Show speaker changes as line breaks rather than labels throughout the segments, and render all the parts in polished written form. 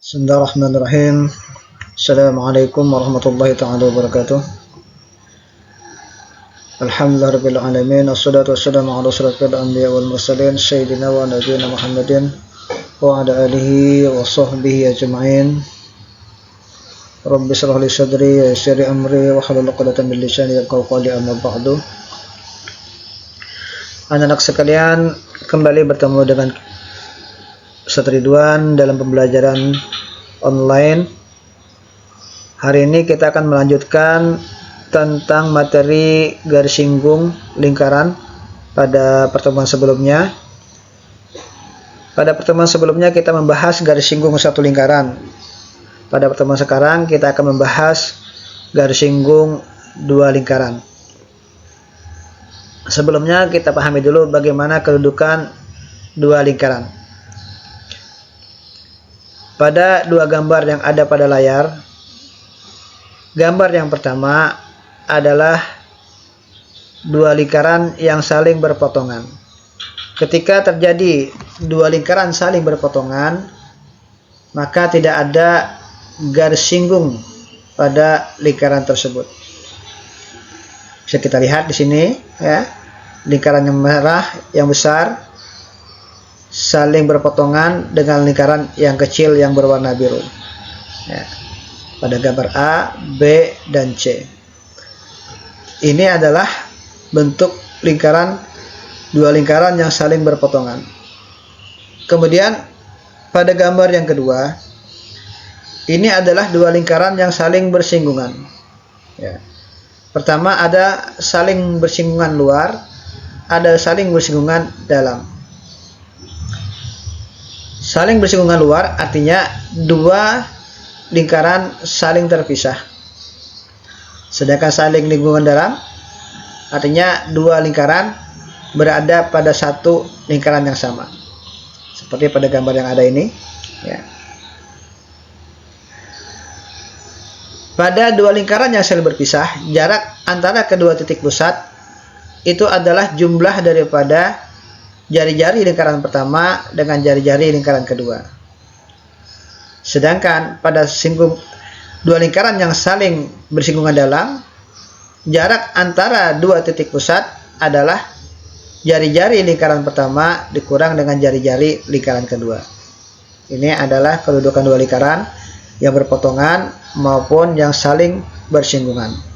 Bismillahirrahmanirrahim. Assalamualaikum warahmatullahi taala wabarakatuh. Alhamdulillahirabbil alamin. Wassalatu wassalamu ala asyrafil anbiya wal mursalin sayyidina wa nabiyina Muhammadin wa ala alihi wa sahbihi ajma'in. Rabbi shrah li sadri wa yassir li amri wa hlul 'uqdatam min lisani yafqahu qawli, amma ba'du. Anak-anak sekalian, kembali bertemu dengan Ustaz Ridwan dalam pembelajaran online. Hari ini kita akan melanjutkan tentang materi garis singgung lingkaran pada pertemuan sebelumnya. Pada pertemuan sebelumnya kita membahas garis singgung satu lingkaran. Pada pertemuan sekarang kita akan membahas garis singgung dua lingkaran. Sebelumnya kita pahami dulu bagaimana kedudukan dua lingkaran. Pada dua gambar yang ada pada layar, gambar yang pertama adalah dua lingkaran yang saling berpotongan. Ketika terjadi dua lingkaran saling berpotongan, maka tidak ada garis singgung pada lingkaran tersebut. Bisa kita lihat di sini, ya, lingkaran yang merah yang besar saling berpotongan dengan lingkaran yang kecil yang berwarna biru, ya, pada gambar A, B, dan C. Ini adalah bentuk lingkaran, dua lingkaran yang saling berpotongan. Kemudian pada gambar yang kedua, ini adalah dua lingkaran yang saling bersinggungan, ya. Pertama ada saling bersinggungan luar, ada saling bersinggungan dalam. Saling bersinggungan luar artinya dua lingkaran saling terpisah. Sedangkan saling lingkungan dalam artinya dua lingkaran berada pada satu lingkaran yang sama. Seperti pada gambar yang ada ini, ya. Pada dua lingkaran yang saling berpisah, jarak antara kedua titik pusat itu adalah jumlah daripada jari-jari lingkaran pertama dengan jari-jari lingkaran kedua. Sedangkan pada dua lingkaran yang saling bersinggungan dalam, jarak antara dua titik pusat adalah jari-jari lingkaran pertama dikurang dengan jari-jari lingkaran kedua. Ini adalah kedudukan dua lingkaran yang berpotongan maupun yang saling bersinggungan.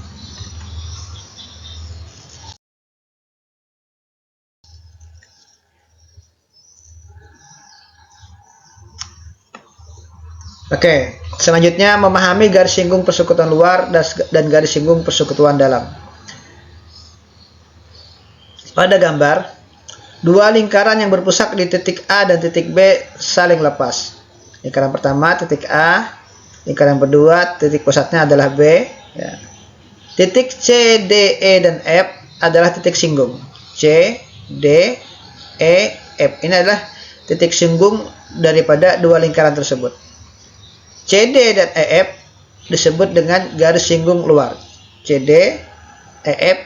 Oke, selanjutnya memahami garis singgung persekutuan luar dan garis singgung persekutuan dalam. Pada gambar, dua lingkaran yang berpusat di titik A dan titik B saling lepas. Lingkaran pertama titik A, lingkaran kedua titik pusatnya adalah B, ya. Titik C, D, E, dan F adalah titik singgung. C, D, E, F. Ini adalah titik singgung daripada dua lingkaran tersebut. CD dan EF disebut dengan garis singgung luar. CD, EF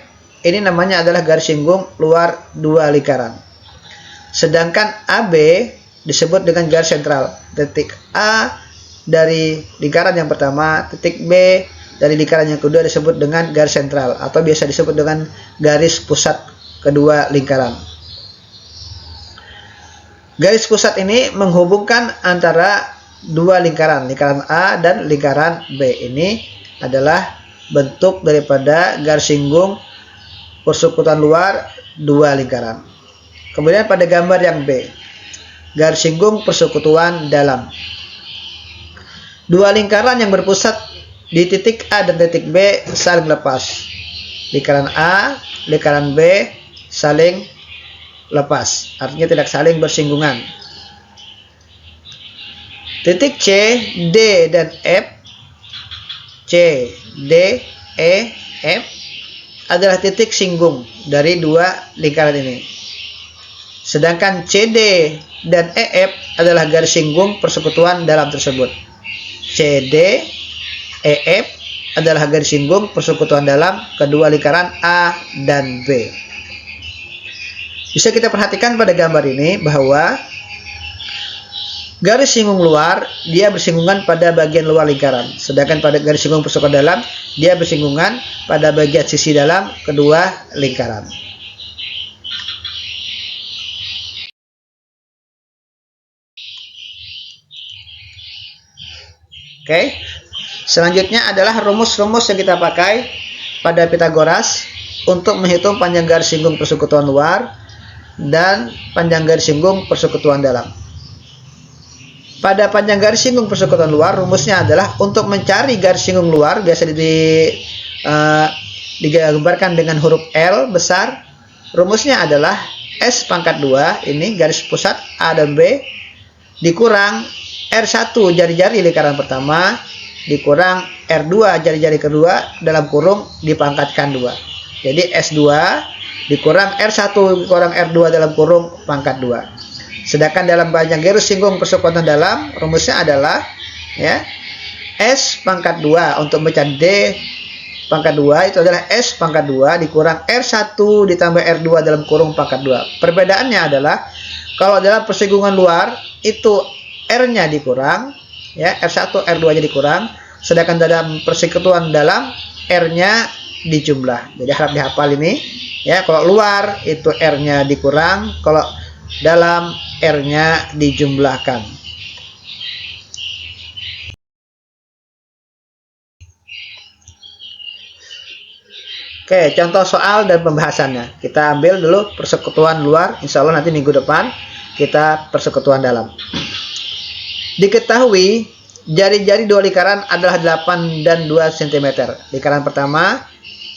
ini namanya adalah garis singgung luar dua lingkaran. Sedangkan AB disebut dengan garis sentral. Titik A dari lingkaran yang pertama, titik B dari lingkaran yang kedua disebut dengan garis sentral atau biasa disebut dengan garis pusat kedua lingkaran. Garis pusat ini menghubungkan antara dua lingkaran, lingkaran A dan lingkaran B. Ini adalah bentuk daripada garis singgung persekutuan luar dua lingkaran. Kemudian pada gambar yang B, garis singgung persekutuan dalam. Dua lingkaran yang berpusat di titik A dan titik B saling lepas. Lingkaran A, lingkaran B saling lepas, artinya tidak saling bersinggungan. Titik C, D, dan F, C, D, E, F adalah titik singgung dari dua lingkaran ini. Sedangkan CD dan EF adalah garis singgung persekutuan dalam tersebut. CD, EF adalah garis singgung persekutuan dalam kedua lingkaran A dan B. Bisa kita perhatikan pada gambar ini bahwa Garis singgung luar, dia bersinggungan pada bagian luar lingkaran. Sedangkan pada garis singgung persekutuan dalam, dia bersinggungan pada bagian sisi dalam kedua lingkaran. Oke. Selanjutnya adalah rumus-rumus yang kita pakai pada Pitagoras untuk menghitung panjang garis singgung persekutuan luar dan panjang garis singgung persekutuan dalam. Pada panjang garis singgung persekutuan luar, rumusnya adalah untuk mencari garis singgung luar, biasa digambarkan dengan huruf L besar. Rumusnya adalah S pangkat 2, ini garis pusat A dan B, dikurang R1 jari-jari lingkaran pertama, dikurang R2 jari-jari kedua, dalam kurung dipangkatkan 2. Jadi S2 dikurang R1 dikurang R2 dalam kurung pangkat 2. Sedangkan dalam panjang garis singgung persekutuan dalam, rumusnya adalah ya S pangkat 2 untuk mencari D pangkat 2 itu adalah S pangkat 2 dikurang R1 ditambah R2 dalam kurung pangkat 2. Perbedaannya adalah kalau dalam persinggungan luar itu R-nya dikurang, ya R1 R2-nya dikurang, sedangkan dalam persekutuan dalam R-nya dijumlah. Jadi harap dihafal ini ya, kalau luar itu R-nya dikurang, kalau dalam R-nya dijumlahkan. Oke, contoh soal dan pembahasannya. Kita ambil dulu persekutuan luar, insya Allah nanti minggu depan kita persekutuan dalam. Diketahui jari-jari dua lingkaran adalah 8 dan 2 cm. Lingkaran pertama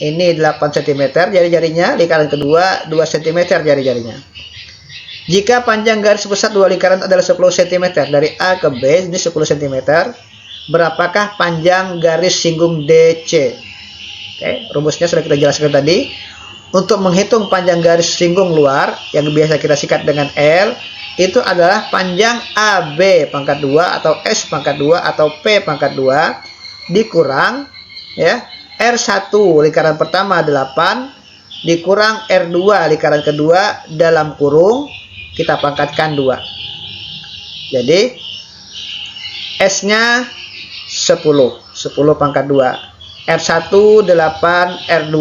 ini 8 cm jari-jarinya, lingkaran kedua 2 cm jari-jarinya. Jika panjang garis pusat dua lingkaran adalah 10 cm dari A ke B, ini 10 cm, berapakah panjang garis singgung DC? Oke, rumusnya sudah kita jelaskan tadi. Untuk menghitung panjang garis singgung luar yang biasa kita sikat dengan L, itu adalah panjang AB pangkat 2 atau S pangkat 2 atau P pangkat 2 dikurang ya R1 lingkaran pertama 8 dikurang R2 lingkaran kedua dalam kurung kita pangkatkan 2. Jadi S-nya 10 pangkat 2. R1 8, R2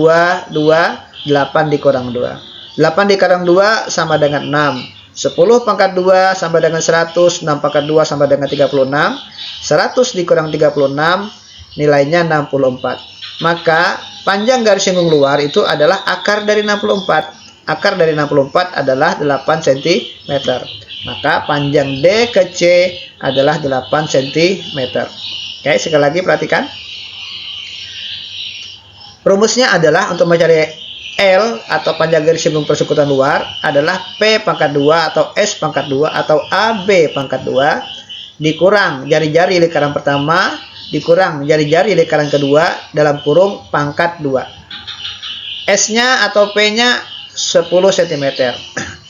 2, 8 dikurang 2. 8 dikurang 2 sama dengan 6. 10 pangkat 2 sama dengan 100, 6 pangkat 2 sama dengan 36. 100 dikurang 36 nilainya 64. Maka panjang garis singgung luar itu adalah akar dari 64. Akar dari 64 adalah 8 cm. Maka panjang D ke C adalah 8 cm. Oke, sekali lagi perhatikan. Rumusnya adalah untuk mencari L atau panjang garis singgung persekutuan luar adalah P pangkat 2 atau S pangkat 2 atau AB pangkat 2 dikurang jari-jari lingkaran pertama dikurang jari-jari lingkaran kedua dalam kurung pangkat 2. S-nya atau P-nya 10 cm.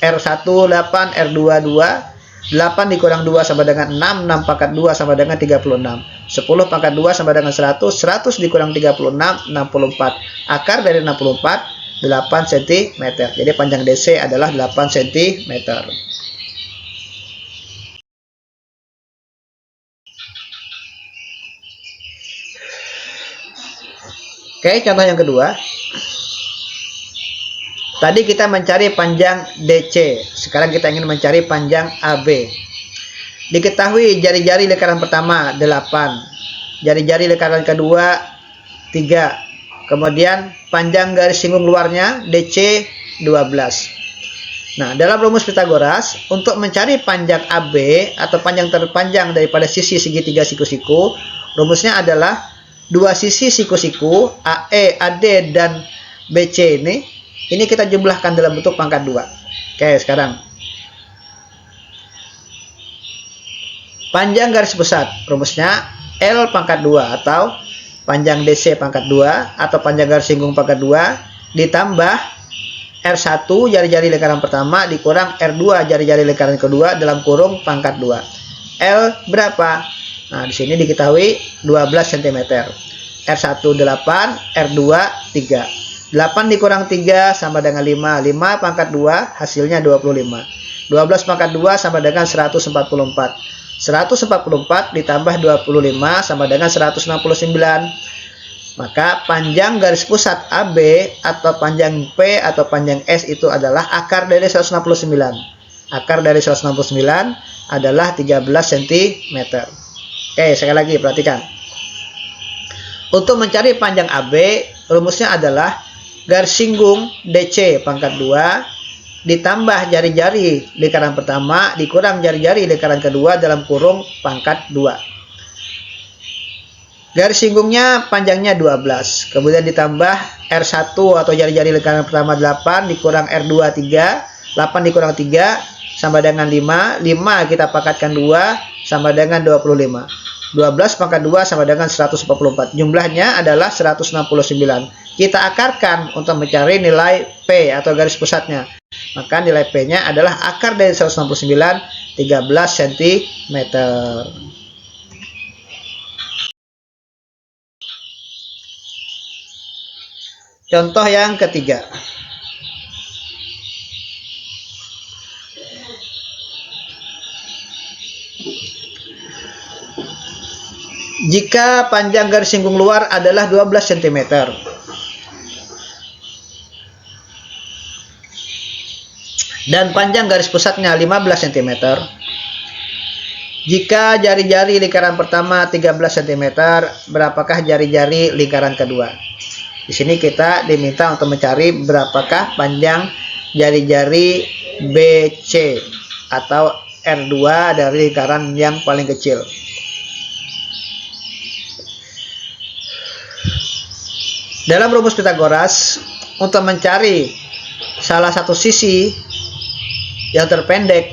R1 8, R2 2, 8 dikurang 2 sama dengan 6, 6 pangkat 2 sama dengan 36. 10 pangkat 2 sama dengan 100, 100 dikurang 36, 64. Akar dari 64, 8 cm. Jadi panjang DC adalah 8 cm. Oke, contoh yang kedua. Tadi kita mencari panjang DC, sekarang kita ingin mencari panjang AB. Diketahui jari-jari lingkaran pertama 8, jari-jari lingkaran kedua 3, kemudian panjang garis singgung luarnya DC 12. Nah, dalam rumus Pitagoras, untuk mencari panjang AB atau panjang terpanjang daripada sisi segitiga siku-siku, rumusnya adalah dua sisi siku-siku AE, AD, dan BC ini kita jumlahkan dalam bentuk pangkat 2. Oke, sekarang panjang garis pusat, rumusnya L pangkat 2 atau panjang DC pangkat 2 atau panjang garis singgung pangkat 2 ditambah R1 jari-jari lingkaran pertama dikurang R2 jari-jari lingkaran kedua dalam kurung pangkat 2. L berapa? Nah, di sini diketahui 12 cm. R1 8, R2 3. 8 dikurang 3 sama dengan 5. 5 pangkat 2 hasilnya 25. 12 pangkat 2 sama dengan 144. 144 ditambah 25 sama dengan 169. Maka panjang garis pusat AB atau panjang P atau panjang S itu adalah akar dari 169. Akar dari 169 adalah 13 cm. Oke, sekali lagi perhatikan. Untuk mencari panjang AB, rumusnya adalah garis singgung DC pangkat 2 ditambah jari-jari lingkaran pertama dikurang jari-jari lingkaran kedua dalam kurung pangkat 2. Garis singgungnya panjangnya 12, kemudian ditambah R1 atau jari-jari lingkaran pertama 8 dikurang R2 3, 8 dikurang 3 sama dengan 5, 5 kita pangkatkan 2 sama dengan 25. 12 pangkat 2 sama dengan 144. Jumlahnya adalah 169. Kita akarkan untuk mencari nilai P atau garis pusatnya. Maka nilai P-nya adalah akar dari 169, 13 cm. Contoh yang ketiga. Jika panjang garis singgung luar adalah 12 cm dan panjang garis pusatnya 15 cm, jika jari-jari lingkaran pertama 13 cm, berapakah jari-jari lingkaran kedua? Di sini kita diminta untuk mencari berapakah panjang jari-jari BC atau R2 dari lingkaran yang paling kecil. Dalam rumus Pitagoras, untuk mencari salah satu sisi yang terpendek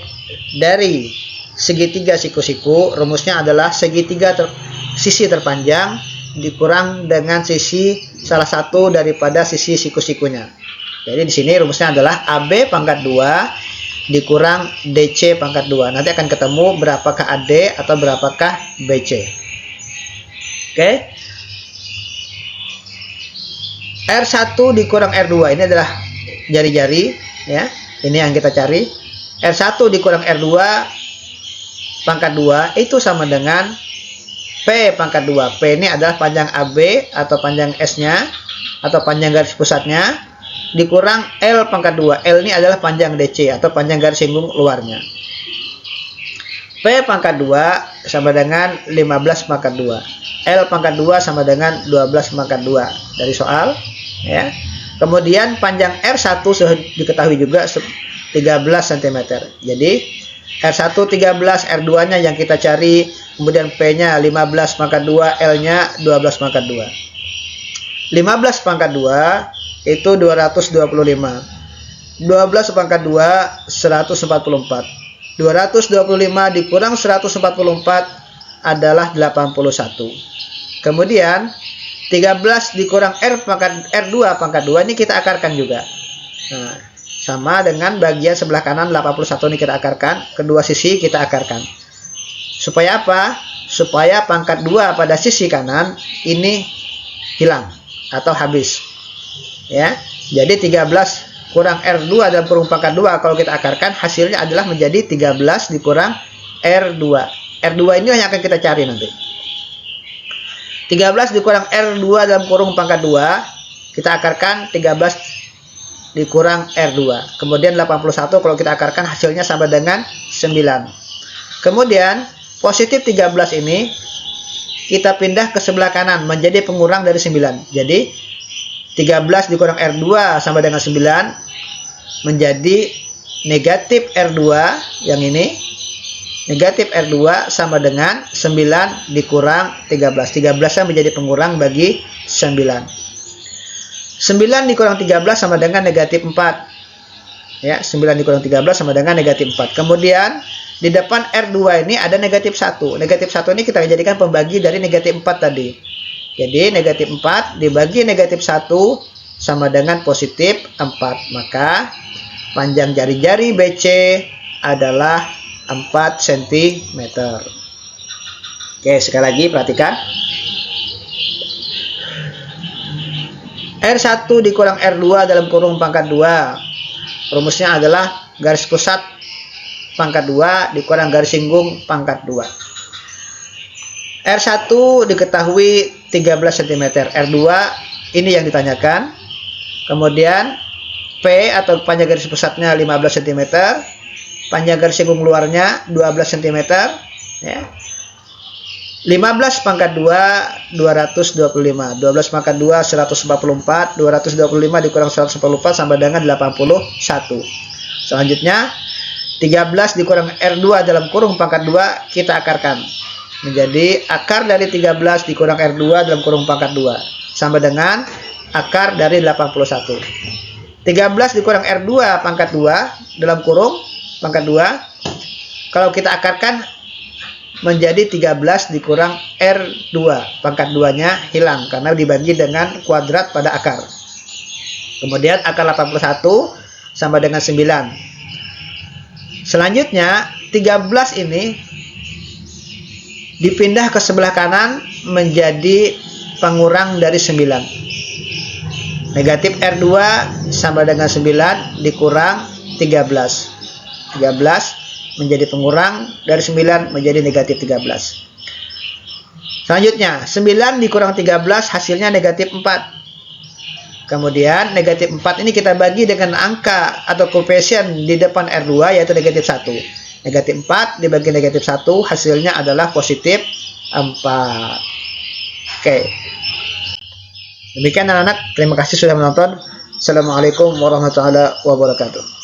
dari segitiga siku-siku, rumusnya adalah segitiga sisi terpanjang dikurang dengan sisi salah satu daripada sisi siku-sikunya. Jadi di sini rumusnya adalah AB pangkat 2 dikurang DC pangkat 2. Nanti akan ketemu berapakah AD atau berapakah BC. Oke. R1 dikurang R2 ini adalah jari-jari ya. Ini yang kita cari. R1 dikurang R2 pangkat 2 itu sama dengan P pangkat 2. P ini adalah panjang AB atau panjang S-nya atau panjang garis pusatnya dikurang L pangkat 2. L ini adalah panjang DC atau panjang garis singgung luarnya. P pangkat 2 sama dengan 15 pangkat 2. L pangkat 2 sama dengan 12 pangkat 2 dari soal ya. Kemudian panjang R1 sudah diketahui juga 13 cm. Jadi R1 13, R2 nya yang kita cari, kemudian P nya 15 pangkat 2, L nya 12 pangkat 2. 15 pangkat 2 itu 225. 12 pangkat 2 144. 225 dikurang 144 adalah 81. Kemudian 13 dikurang R2 pangkat 2 ini kita akarkan juga. Nah, sama dengan bagian sebelah kanan 81 ini kita akarkan, kedua sisi kita akarkan. Supaya apa? Supaya pangkat 2 pada sisi kanan ini hilang atau habis. Ya. Jadi 13 kurang R2 dalam kurung pangkat 2 kalau kita akarkan hasilnya adalah menjadi 13 dikurang R2. R2 ini yang akan kita cari nanti. 13 dikurang R2 dalam kurung pangkat 2 kita akarkan 13 dikurang R2. Kemudian 81 kalau kita akarkan hasilnya sama dengan 9. Kemudian positif 13 ini kita pindah ke sebelah kanan menjadi pengurang dari 9. Jadi 13 dikurang R2 sama dengan 9 menjadi negatif R2 yang ini. Negatif R2 sama dengan 9 dikurang 13. 13 menjadi pengurang bagi 9. 9 dikurang 13 sama dengan negatif 4. Ya, 9 dikurang 13 sama dengan negatif 4. Kemudian di depan R2 ini ada negatif 1. Negatif 1 ini kita jadikan pembagi dari negatif 4 tadi. Jadi negatif 4 dibagi negatif 1 sama dengan positif 4. Maka panjang jari-jari BC adalah 4 cm. Oke, sekali lagi perhatikan. R1 dikurang R2 dalam kurung pangkat 2. Rumusnya adalah garis pusat pangkat 2 dikurang garis singgung pangkat 2. R1 diketahui 13 cm, R2 ini yang ditanyakan. Kemudian P atau panjang garis pusatnya 15 cm, panjang garis singgung luarnya 12 cm, ya. 15 pangkat 2 225, 12 pangkat 2 144, 225 dikurang 144 sama dengan 81. Selanjutnya 13 dikurang R2 dalam kurung pangkat 2 kita akarkan menjadi akar dari 13 dikurang R2 dalam kurung pangkat 2 sama dengan akar dari 81. 13 dikurang R2 pangkat 2 dalam kurung pangkat 2 kalau kita akarkan menjadi 13 dikurang R2 pangkat 2 nya hilang karena dibagi dengan kuadrat pada akar. Kemudian akar 81 sama dengan 9. Selanjutnya 13 ini dipindah ke sebelah kanan menjadi pengurang dari 9. Negatif R2 sama dengan 9 dikurang 13. 13 menjadi pengurang dari 9 menjadi negatif 13. Selanjutnya 9 dikurang 13 hasilnya negatif 4. Kemudian negatif 4 ini kita bagi dengan angka atau koefisien di depan R2 yaitu negatif 1. Negatif 4 dibagi negatif 1 hasilnya adalah positif 4. Oke. Demikian anak-anak, terima kasih sudah menonton. Assalamualaikum warahmatullahi wabarakatuh.